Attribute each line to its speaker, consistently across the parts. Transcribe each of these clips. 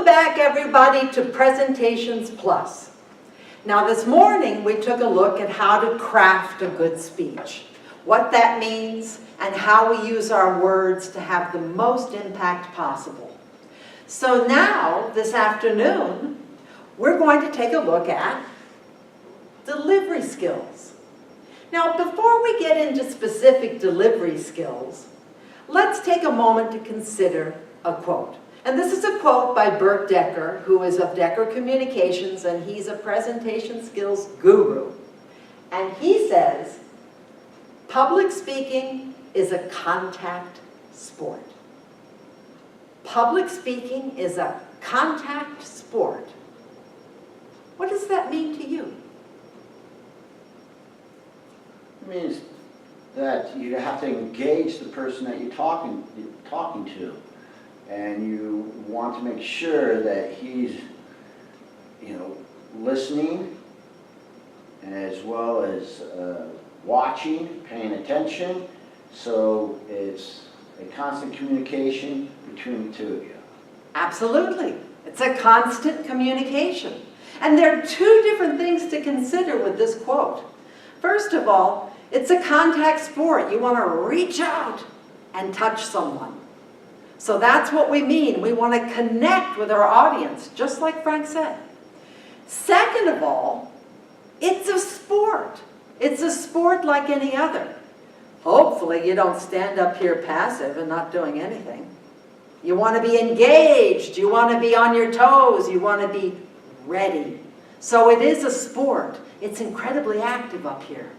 Speaker 1: Welcome back, everybody, to Presentations Plus. Now, this morning, we took a look at how to craft a good speech, what that means, and how we use our words to have the most impact possible. So now, this afternoon, we're going to take a look at delivery skills. Now, before we get into specific delivery skills, let's take a moment to consider a quote. And this is a quote by Bert Decker, who is of Decker Communications, and he's a presentation skills guru. And he says, "Public speaking is a contact sport." Public speaking is a contact sport. What does that mean to you?
Speaker 2: It means that you have to engage the person that you're talking to, and you want to make sure that he's, listening, as well as watching, paying attention. So it's a constant communication between the two of you.
Speaker 1: Absolutely. It's a constant communication. And there are two different things to consider with this quote. First of all, it's a contact sport. You want to reach out and touch someone. So that's what we mean. We want to connect with our audience, just like Frank said. Second of all, it's a sport. It's a sport like any other. Hopefully you don't stand up here passive and not doing anything. You want to be engaged. You want to be on your toes. You want to be ready. So it is a sport. It's incredibly active up here.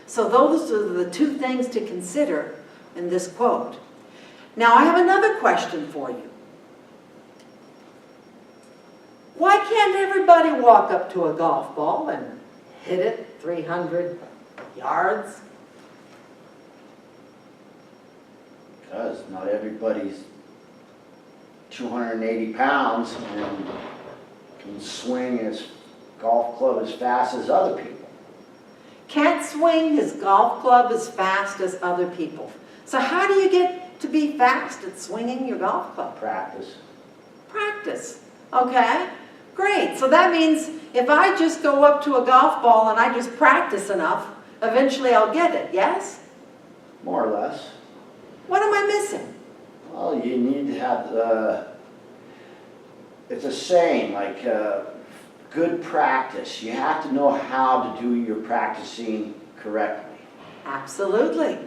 Speaker 1: So those are the two things to consider in this quote. Now I have another question for you. Why can't everybody walk up to a golf ball and hit it 300 yards?
Speaker 2: Because not everybody's 280 pounds and can swing his golf club as fast as other people.
Speaker 1: Can't swing his golf club as fast as other people. So how do you get to be fast at swinging your golf club?
Speaker 2: Practice.
Speaker 1: Practice. Okay, great. So that means if I just go up to a golf ball and I just practice enough, eventually I'll get it, yes?
Speaker 2: More or less.
Speaker 1: What am I missing?
Speaker 2: Well, you need to have it's a saying, like good practice. You have to know how to do your practicing correctly.
Speaker 1: Absolutely.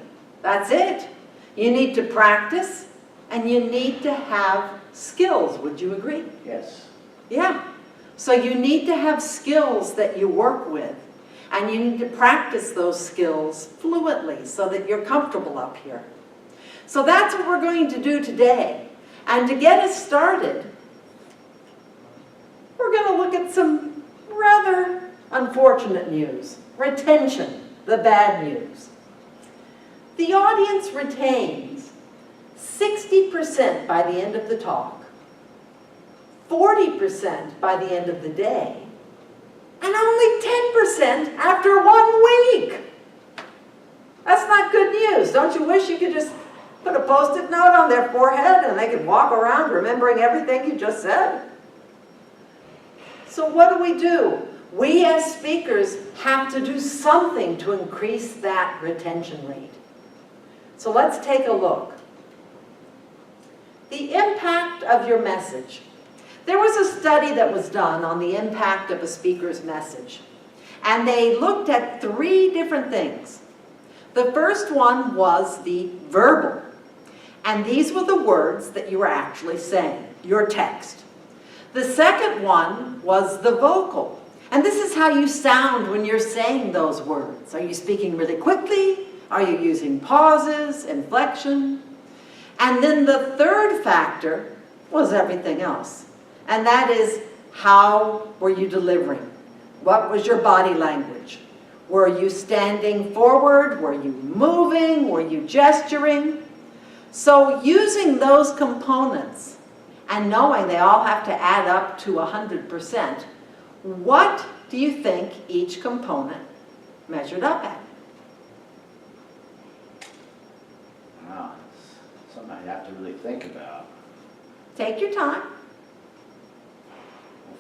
Speaker 1: That's it. You need to practice and you need to have skills. Would you agree?
Speaker 2: Yes.
Speaker 1: Yeah. So you need to have skills that you work with, and you need to practice those skills fluently so that you're comfortable up here. So that's what we're going to do today. And to get us started, we're going to look at some rather unfortunate news. Retention, the bad news. The audience retains 60% by the end of the talk, 40% by the end of the day, and only 10% after 1 week. That's not good news. Don't you wish you could just put a Post-it note on their forehead and they could walk around remembering everything you just said? So what do? We as speakers have to do something to increase that retention rate. So let's take a look. The impact of your message. There was a study that was done on the impact of a speaker's message. And they looked at 3 different things. The first one was the verbal. And these were the words that you were actually saying, your text. The second one was the vocal. And this is how you sound when you're saying those words. Are you speaking really quickly? Are you using pauses, inflection? And then the third factor was everything else. And that is, how were you delivering? What was your body language? Were you standing forward? Were you moving? Were you gesturing? So using those components and knowing they all have to add up to 100%, what do you think each component measured up at?
Speaker 2: Wow, it's something I have to really think about.
Speaker 1: Take your time.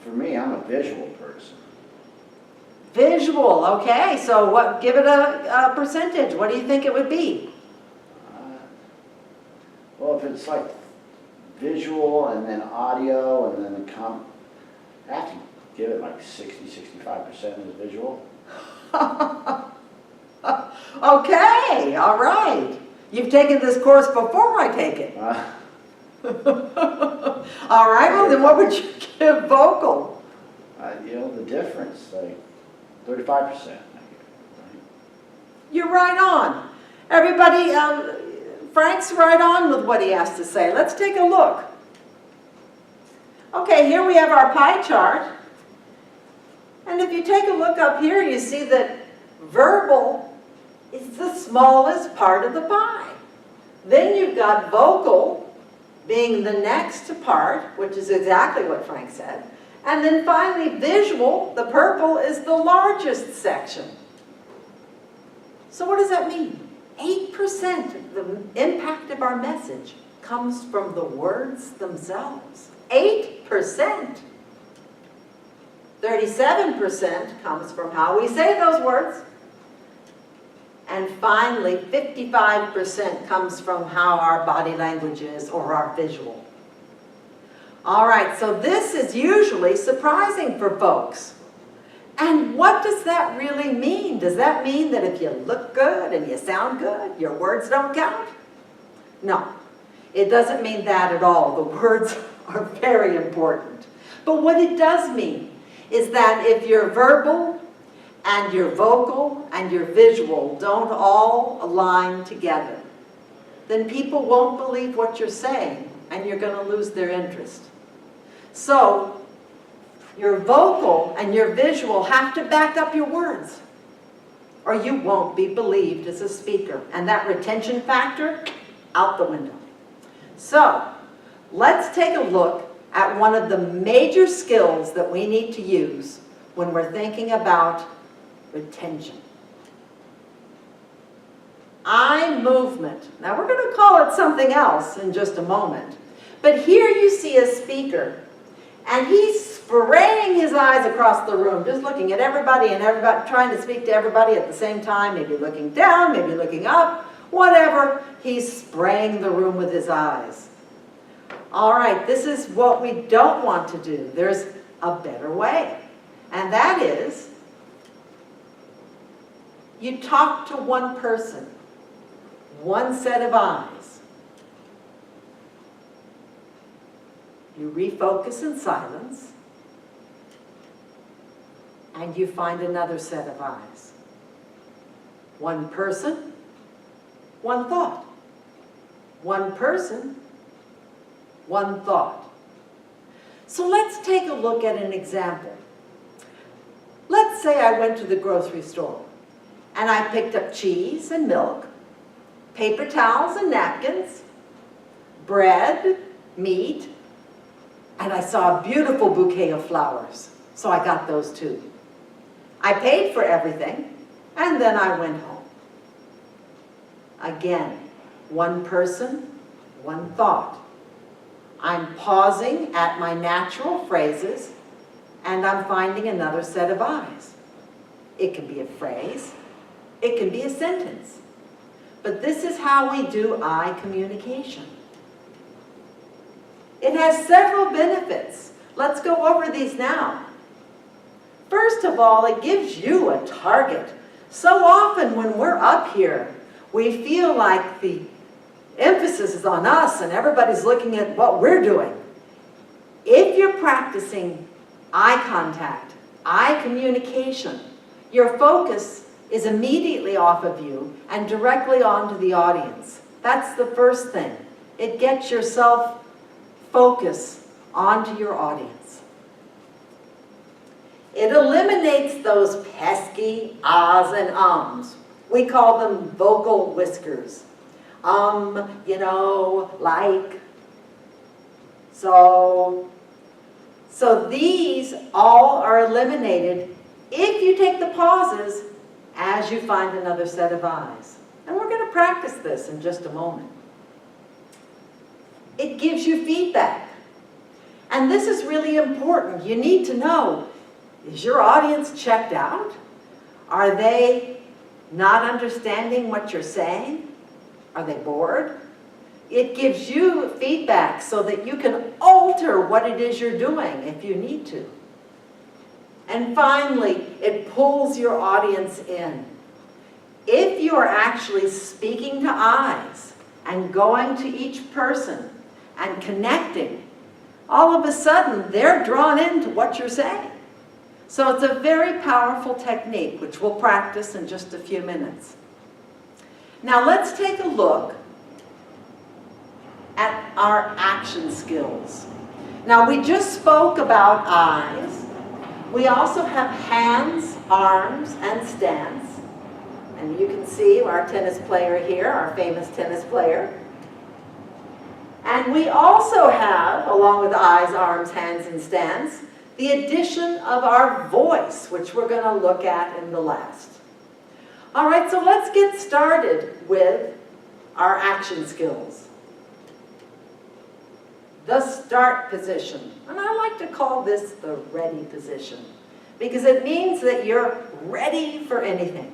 Speaker 2: for me, I'm a visual person.
Speaker 1: Visual, okay. So what? Give it a percentage. What do you think it would be?
Speaker 2: Well, if it's like visual and then audio and then I have to give it like 60-65% is visual.
Speaker 1: Okay, all right. You've taken this course before I take it. All right, well then what would you give vocal?
Speaker 2: The difference, like 35%. Right?
Speaker 1: You're right on. Everybody, Frank's right on with what he has to say. Let's take a look. Okay, here we have our pie chart. And if you take a look up here, you see that verbal is the smallest part of the pie. Then you've got vocal being the next part, which is exactly what Frank said. And then finally, visual, the purple, is the largest section. So what does that mean? 8% of the impact of our message comes from the words themselves. 8%. 37% comes from how we say those words. And finally, 55% comes from how our body language is or our visual. All right, so this is usually surprising for folks. And what does that really mean? Does that mean that if you look good and you sound good, your words don't count? No, it doesn't mean that at all. The words are very important. But what it does mean is that if your verbal and your vocal and your visual don't all align together, then people won't believe what you're saying and you're going to lose their interest. So your vocal and your visual have to back up your words or you won't be believed as a speaker. And that retention factor, out the window. So let's take a look at one of the major skills that we need to use when we're thinking about retention. Eye movement. Now we're going to call it something else in just a moment. But here you see a speaker and he's spraying his eyes across the room, just looking at everybody and everybody, trying to speak to everybody at the same time, maybe looking down, maybe looking up, whatever. He's spraying the room with his eyes. All right, this is what we don't want to do. There's a better way. And that is, you talk to one person, one set of eyes. You refocus in silence, and you find another set of eyes. One person, one thought. One person, one thought. So let's take a look at an example. Let's say I went to the grocery store and I picked up cheese and milk, paper towels and napkins, bread, meat, and I saw a beautiful bouquet of flowers. So I got those too. I paid for everything and then I went home. Again, one person, one thought. I'm pausing at my natural phrases and I'm finding another set of eyes. It can be a phrase, it can be a sentence. But this is how we do eye communication. It has several benefits. Let's go over these now. First of all, it gives you a target. So often when we're up here, we feel like the emphasis is on us and everybody's looking at what we're doing. If you're practicing eye contact, eye communication, your focus is immediately off of you and directly onto the audience. That's the first thing. It gets your self-focus onto your audience. It eliminates those pesky ahs and ums. We call them vocal whiskers. You know, like, so these all are eliminated if you take the pauses as you find another set of eyes. And we're going to practice this in just a moment. It gives you feedback. And And this is really important. You need to know, is your audience checked out? Are they not understanding what you're saying? Are they bored? It gives you feedback so that you can alter what it is you're doing if you need to. And finally, it pulls your audience in. If you are actually speaking to eyes and going to each person and connecting, all of a sudden they're drawn into what you're saying. So it's a very powerful technique, which we'll practice in just a few minutes. Now let's take a look at our action skills. Now we just spoke about eyes. We also have hands, arms, and stance. And you can see our tennis player here, our famous tennis player. And we also have, along with eyes, arms, hands, and stance, the addition of our voice, which we're going to look at in the last. All right, so let's get started with our action skills. The start position. And I like to call this the ready position because it means that you're ready for anything.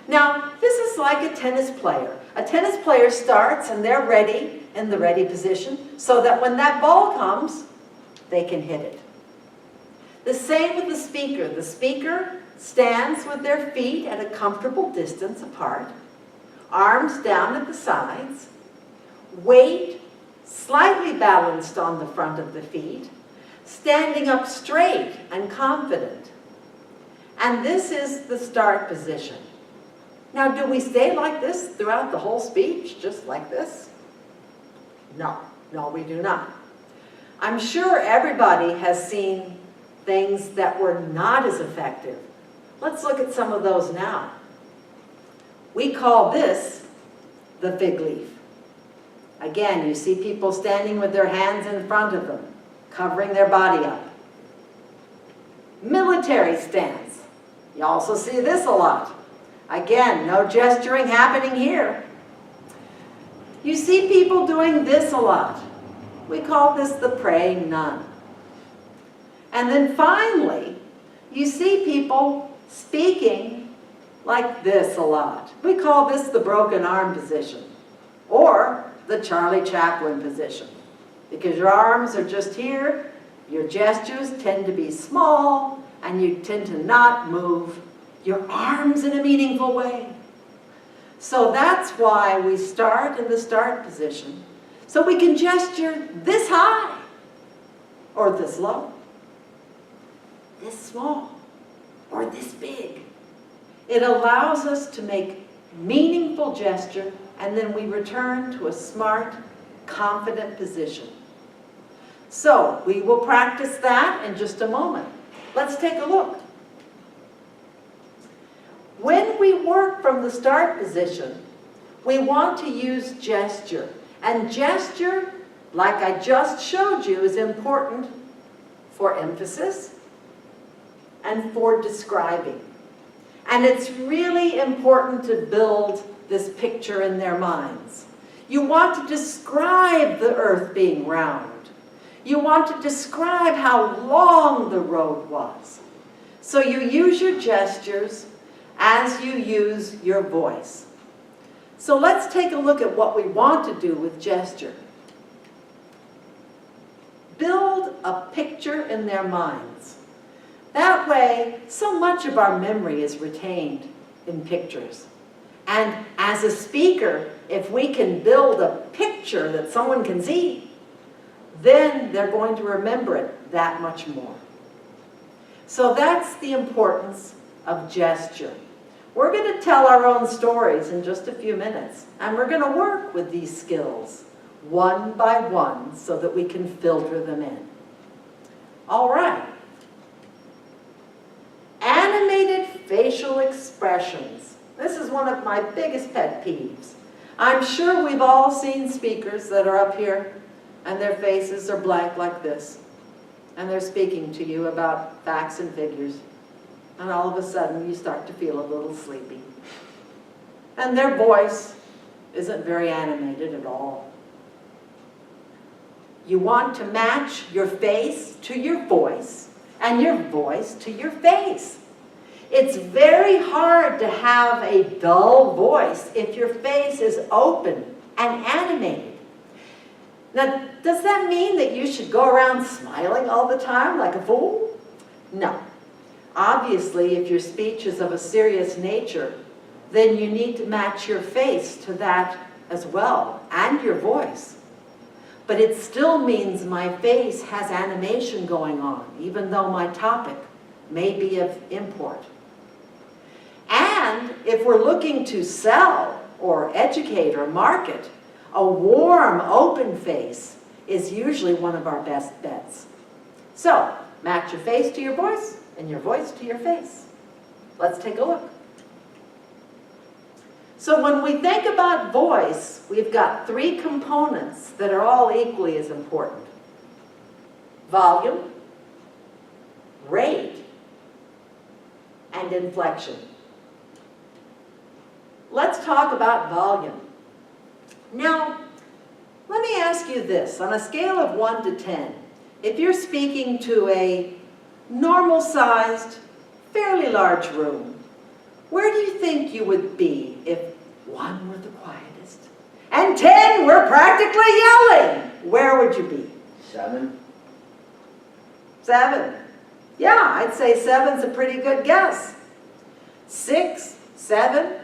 Speaker 1: Now, this is like a tennis player. A tennis player starts and they're ready in the ready position so that when that ball comes, they can hit it. The same with the speaker. The speaker stands with their feet at a comfortable distance apart, arms down at the sides, weight slightly balanced on the front of the feet, standing up straight and confident. And this is the start position. Now, do we stay like this throughout the whole speech, just like this? No, we do not. I'm sure everybody has seen things that were not as effective. Let's look at some of those now. We call this the fig leaf. Again, you see people standing with their hands in front of them, covering their body up. Military stance. You also see this a lot. Again, no gesturing happening here. You see people doing this a lot. We call this the praying nun. And then finally, you see people speaking like this a lot. We call this the broken arm position, or the Charlie Chaplin position, because your arms are just here, your gestures tend to be small, and you tend to not move your arms in a meaningful way. So that's why we start in the start position, so we can gesture this high, or this low, this small, or this big. It allows us to make meaningful gesture, and then we return to a smart, confident position. So we will practice that in just a moment. Let's take a look. When we work from the start position, we want to use gesture. And gesture, like I just showed you, is important for emphasis and for describing. And it's really important to build this picture in their minds. You want to describe the earth being round. You want to describe how long the road was. So you use your gestures as you use your voice. So let's take a look at what we want to do with gesture. Build a picture in their minds. That way, so much of our memory is retained in pictures. And as a speaker, if we can build a picture that someone can see, then they're going to remember it that much more. So that's the importance of gesture. We're going to tell our own stories in just a few minutes, and we're going to work with these skills one by one so that we can filter them in. All right. Animated facial expressions. This is one of my biggest pet peeves. I'm sure we've all seen speakers that are up here and their faces are blank like this, and they're speaking to you about facts and figures, and all of a sudden you start to feel a little sleepy. And their voice isn't very animated at all. You want to match your face to your voice and your voice to your face. It's very hard to have a dull voice if your face is open and animated. Now, does that mean that you should go around smiling all the time like a fool? No. Obviously, if your speech is of a serious nature, then you need to match your face to that as well, and your voice. But it still means my face has animation going on, even though my topic may be of import. And if we're looking to sell or educate or market, a warm, open face is usually one of our best bets. So, match your face to your voice and your voice to your face. Let's take a look. So when we think about voice, we've got three components that are all equally as important. Volume, rate, and inflection. Let's talk about volume. Now, let me ask you this. On a scale of 1 to 10, if you're speaking to a normal-sized, fairly large room, where do you think you would be if 1 were the quietest and 10 were practically yelling? Where would you be?
Speaker 2: 7.
Speaker 1: 7. Yeah, I'd say 7's a pretty good guess. 6, 7.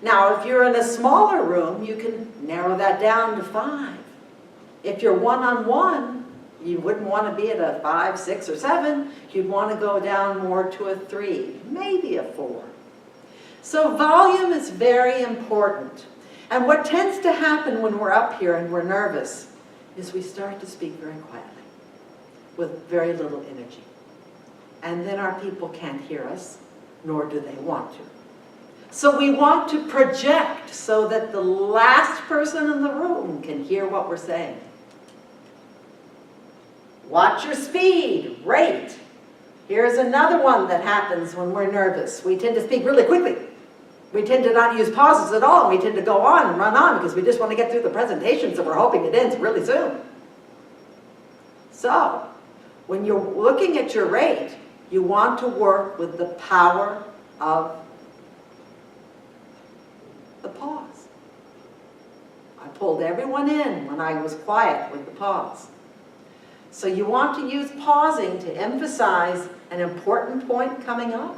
Speaker 1: Now, if you're in a smaller room, you can narrow that down to 5. If you're one-on-one, you wouldn't want to be at a 5, 6, or 7. You'd want to go down more to a 3, maybe a 4. So volume is very important. And what tends to happen when we're up here and we're nervous is we start to speak very quietly with very little energy. And then our people can't hear us, nor do they want to. So we want to project so that the last person in the room can hear what we're saying. Watch your speed, rate. Here's another one that happens when we're nervous. We tend to speak really quickly. We tend to not use pauses at all. We tend to go on and run on because we just want to get through the presentation, so we're hoping it ends really soon. So, when you're looking at your rate, you want to work with the power of the pause. I pulled everyone in when I was quiet with the pause. So you want to use pausing to emphasize an important point coming up,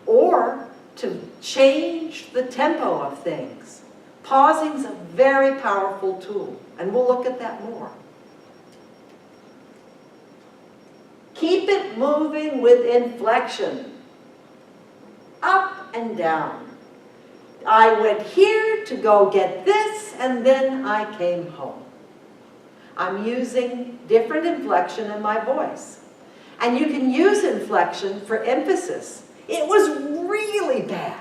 Speaker 1: or to change the tempo of things. Pausing is a very powerful tool, and we'll look at that more. Keep it moving with inflection, up and down. I went here to go get this, and then I came home. I'm using different inflection in my voice. And you can use inflection for emphasis. It was really bad.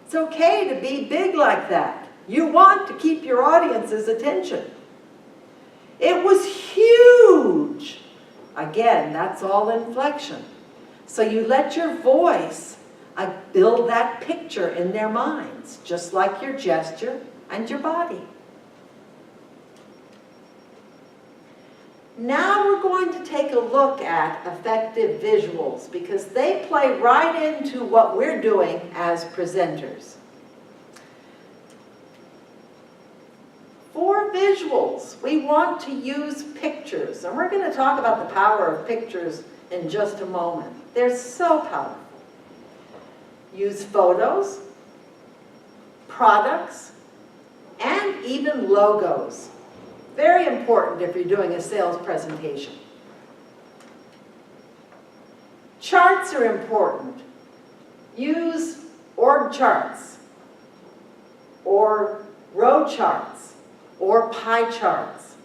Speaker 1: It's okay to be big like that. You want to keep your audience's attention. It was huge. Again, that's all inflection. So you let your voice build that picture in their minds, just like your gesture and your body. Now we're going to take a look at effective visuals because they play right into what we're doing as presenters. For visuals, we want to use pictures, and we're going to talk about the power of pictures in just a moment. They're so powerful. Use photos, products, and even logos. Very important if you're doing a sales presentation. Charts are important. Use org charts, or row charts, or pie charts.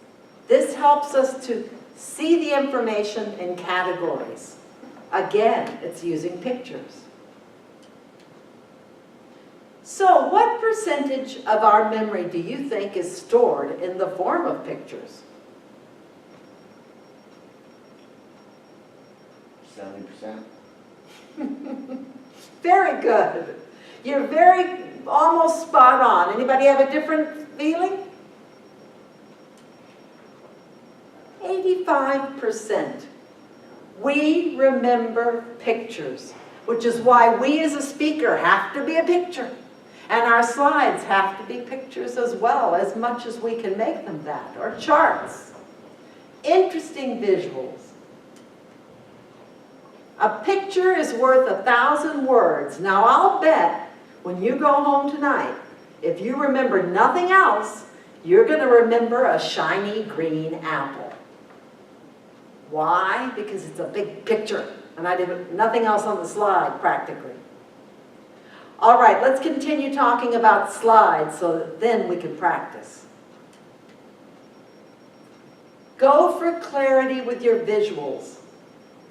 Speaker 1: This helps us to see the information in categories. Again, it's using pictures. So what percentage of our memory do you think is stored in the form of pictures?
Speaker 2: 70%.
Speaker 1: Very good. You're very almost spot on. Anybody have a different feeling? 85%. We remember pictures, which is why we as a speaker have to be a picture. And our slides have to be pictures as well, as much as we can make them that, or charts. Interesting visuals. A picture is worth 1,000 words. Now I'll bet when you go home tonight, if you remember nothing else, you're going to remember a shiny green apple. Why? Because it's a big picture, and I did nothing else on the slide practically. All right, let's continue talking about slides so that then we can practice. Go for clarity with your visuals.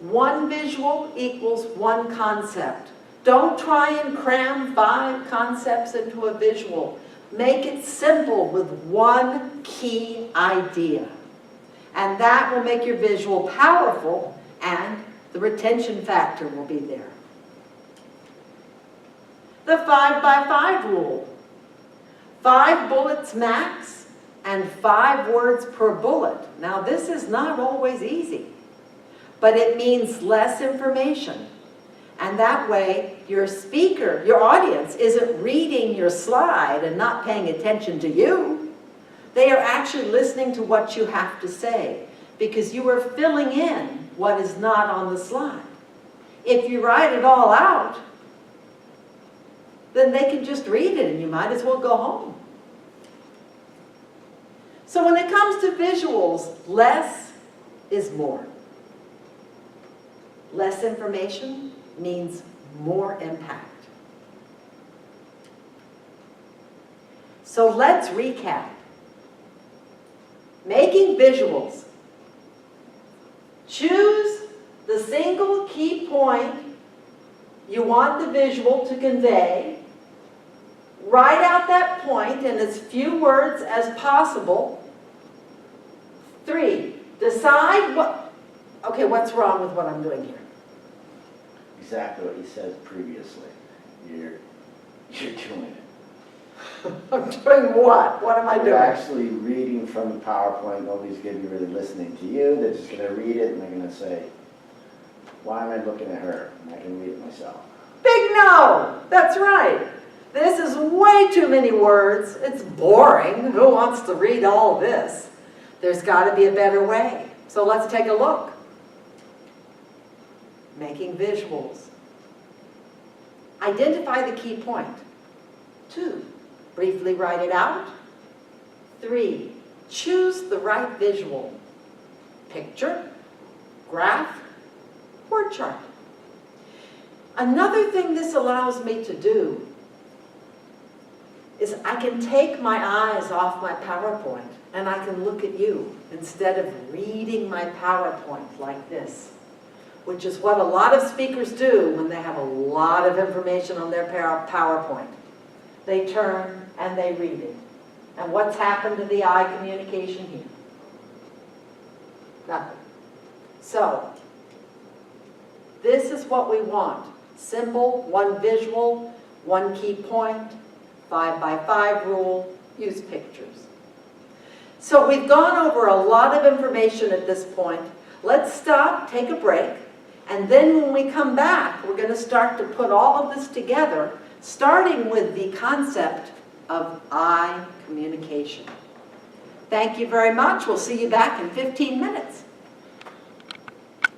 Speaker 1: One visual equals one concept. Don't try and cram 5 concepts into a visual. Make it simple with one key idea. And that will make your visual powerful, and the retention factor will be there. The 5 by 5 rule. 5 bullets max and 5 words per bullet. Now this is not always easy, but it means less information. And that way your speaker, your audience, isn't reading your slide and not paying attention to you. They are actually listening to what you have to say, because you are filling in what is not on the slide. If you write it all out, then they can just read it and you might as well go home. So when it comes to visuals, less is more. Less information means more impact. So let's recap. Making visuals. Choose the single key point you want the visual to convey. Write out that point in as few words as possible. 3, decide what's wrong with what I'm doing here?
Speaker 2: Exactly what you said previously. You're doing it.
Speaker 1: I'm doing what? What am I doing?
Speaker 2: You're actually reading from the PowerPoint. Nobody's going to be really listening to you. They're just going to read it and they're going to say, why am I looking at her? And I can read it myself.
Speaker 1: Big no! That's right. This is way too many words. It's boring. Who wants to read all this? There's got to be a better way. So let's take a look. Making visuals. Identify the key point. 2, briefly write it out. 3, choose the right visual. Picture, graph, word chart. Another thing this allows me to do is I can take my eyes off my PowerPoint and I can look at you instead of reading my PowerPoint like this, which is what a lot of speakers do when they have a lot of information on their PowerPoint. They turn and they read it. And what's happened to the eye communication here? Nothing. So, this is what we want. Simple, one visual, one key point, 5 by 5 rule, use pictures. So we've gone over a lot of information at this point. Let's stop, take a break, and then when we come back, we're going to start to put all of this together, starting with the concept of eye communication. Thank you very much. We'll see you back in 15 minutes.